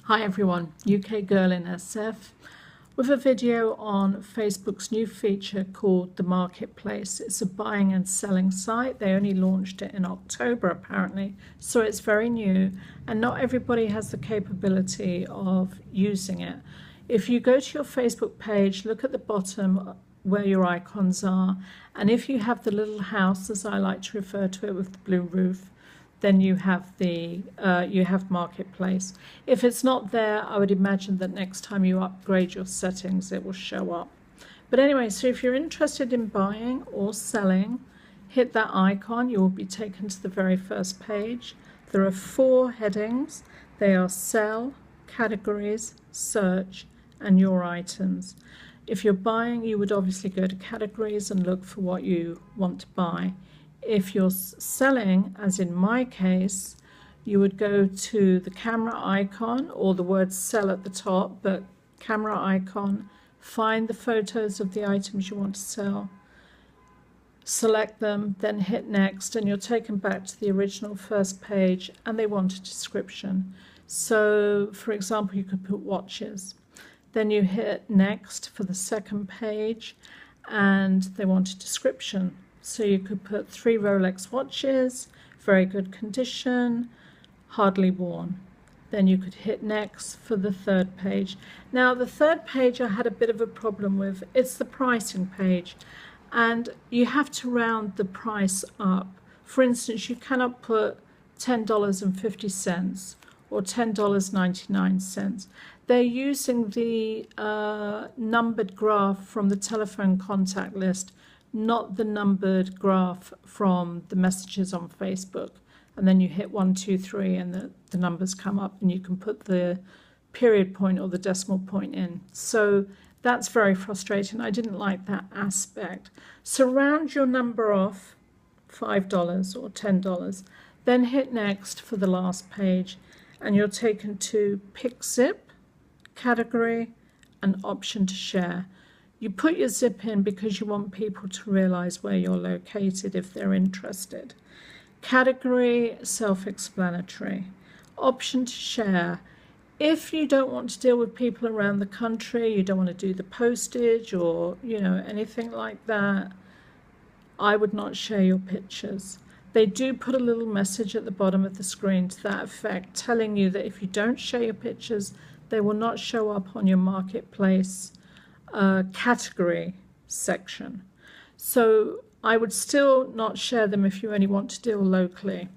Hi everyone, ukgirlinsf with a video on Facebook's new feature called the Marketplace. It's a buying and selling site. They only launched it in October apparently, so it's very new and not everybody has the capability of using it. If you go to your Facebook page, look at the bottom where your icons are, and if you have the little house, as I like to refer to it, with the blue roof, then you have Marketplace. If it's not there, I would imagine that next time you upgrade your settings, it will show up. But anyway, so if you're interested in buying or selling, hit that icon. You will be taken to the very first page. There are 4 headings. They are sell, categories, search, and your items. If you're buying, you would obviously go to categories and look for what you want to buy. If you're selling, as in my case, you would go to the camera icon or the word sell at the top, but camera icon, find the photos of the items you want to sell, select them, then hit next, and you're taken back to the original first page, and they want a description. So, for example, you could put watches. Then you hit next for the second page, and they want a description. So you could put 3 Rolex watches, very good condition, hardly worn. Then you could hit next for the third page. Now the third page I had a bit of a problem with. It's the pricing page, and you have to round the price up. For instance, you cannot put $10.50 or $10.99. They're using the numbered graph from the telephone contact list, not the numbered graph from the messages on Facebook. And then you hit 1, 2, 3 and the numbers come up and you can put the period point or the decimal point in. So that's very frustrating. I didn't like that aspect. So round your number off, $5 or $10, then hit next for the last page and you're taken to pick zip, category, and option to share. You put your zip in because you want people to realize where you're located if they're interested. Category, self-explanatory. Option to share. If you don't want to deal with people around the country, you don't want to do the postage or, anything like that, I would not share your pictures. They do put a little message at the bottom of the screen to that effect, telling you that if you don't share your pictures, they will not show up on your Marketplace category section. So I would still not share them if you only want to deal locally,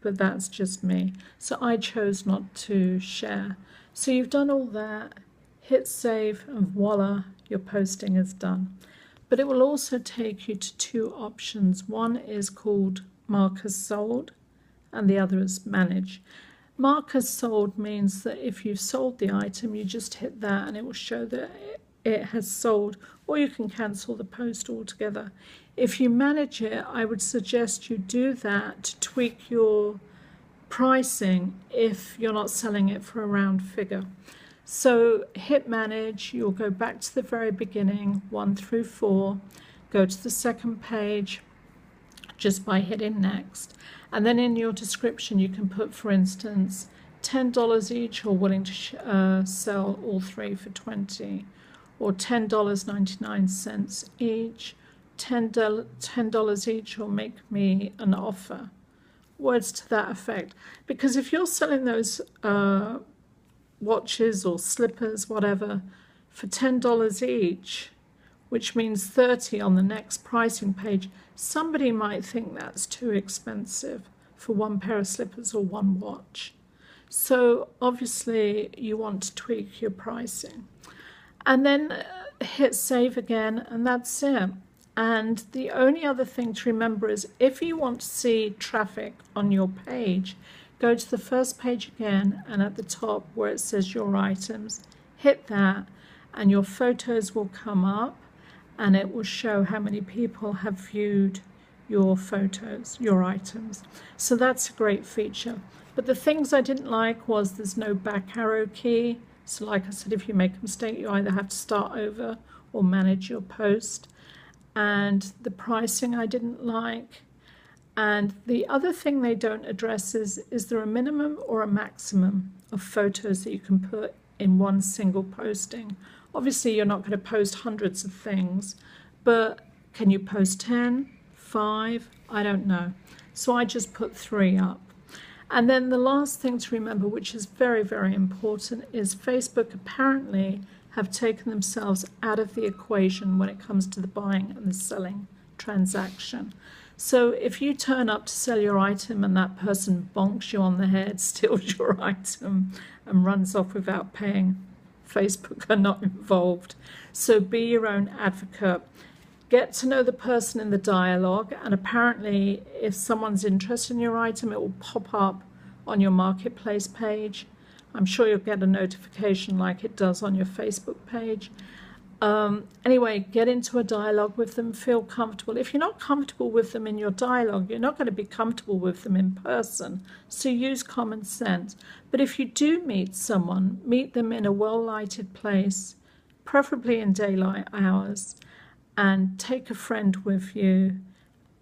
but that's just me. So I chose not to share. So you've done all that, hit save, and voila, your posting is done. But it will also take you to 2 options. One is called Mark as sold and the other is manage. Mark as sold means that if you've sold the item, you just hit that and it will show that it has sold, or you can cancel the post altogether. If you manage it, I would suggest you do that to tweak your pricing if you're not selling it for a round figure. So hit manage, you'll go back to the very beginning, 1 through 4, go to the second page just by hitting next. And then in your description, you can put, for instance, $10 each, or willing to sell all 3 for $20. Or $10.99 each, $10 each, or make me an offer. Words to that effect. Because if you're selling those watches or slippers, whatever, for $10 each, which means 30 on the next pricing page, somebody might think that's too expensive for 1 pair of slippers or 1 watch. So obviously you want to tweak your pricing. And then hit save again, and that's it. And the only other thing to remember is if you want to see traffic on your page, go to the first page again, and at the top where it says your items, hit that, and your photos will come up, and it will show how many people have viewed your photos, your items. So that's a great feature. But the things I didn't like was there's no back arrow key. So like I said, if you make a mistake, you either have to start over or manage your post. And the pricing I didn't like. And the other thing they don't address is there a minimum or a maximum of photos that you can put in one single posting. Obviously, you're not going to post hundreds of things, but can you post 10, 5? I don't know. So I just put 3 up. And then the last thing to remember, which is very, very important, is Facebook apparently have taken themselves out of the equation when it comes to the buying and the selling transaction. So if you turn up to sell your item and that person bonks you on the head, steals your item, and runs off without paying, Facebook are not involved. So be your own advocate. Get to know the person in the dialogue, and apparently if someone's interested in your item, it will pop up on your marketplace page. I'm sure you'll get a notification like it does on your Facebook page. Anyway, get into a dialogue with them, feel comfortable. If you're not comfortable with them in your dialogue, you're not going to be comfortable with them in person. So use common sense. But if you do meet someone, meet them in a well-lighted place, preferably in daylight hours, and take a friend with you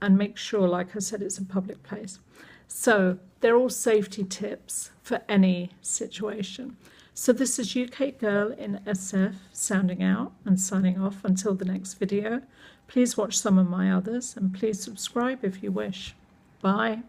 and make sure, like I said, it's a public place. So they're all safety tips for any situation. So this is UK Girl in SF sounding out and signing off until the next video. Please watch some of my others and please subscribe if you wish. Bye.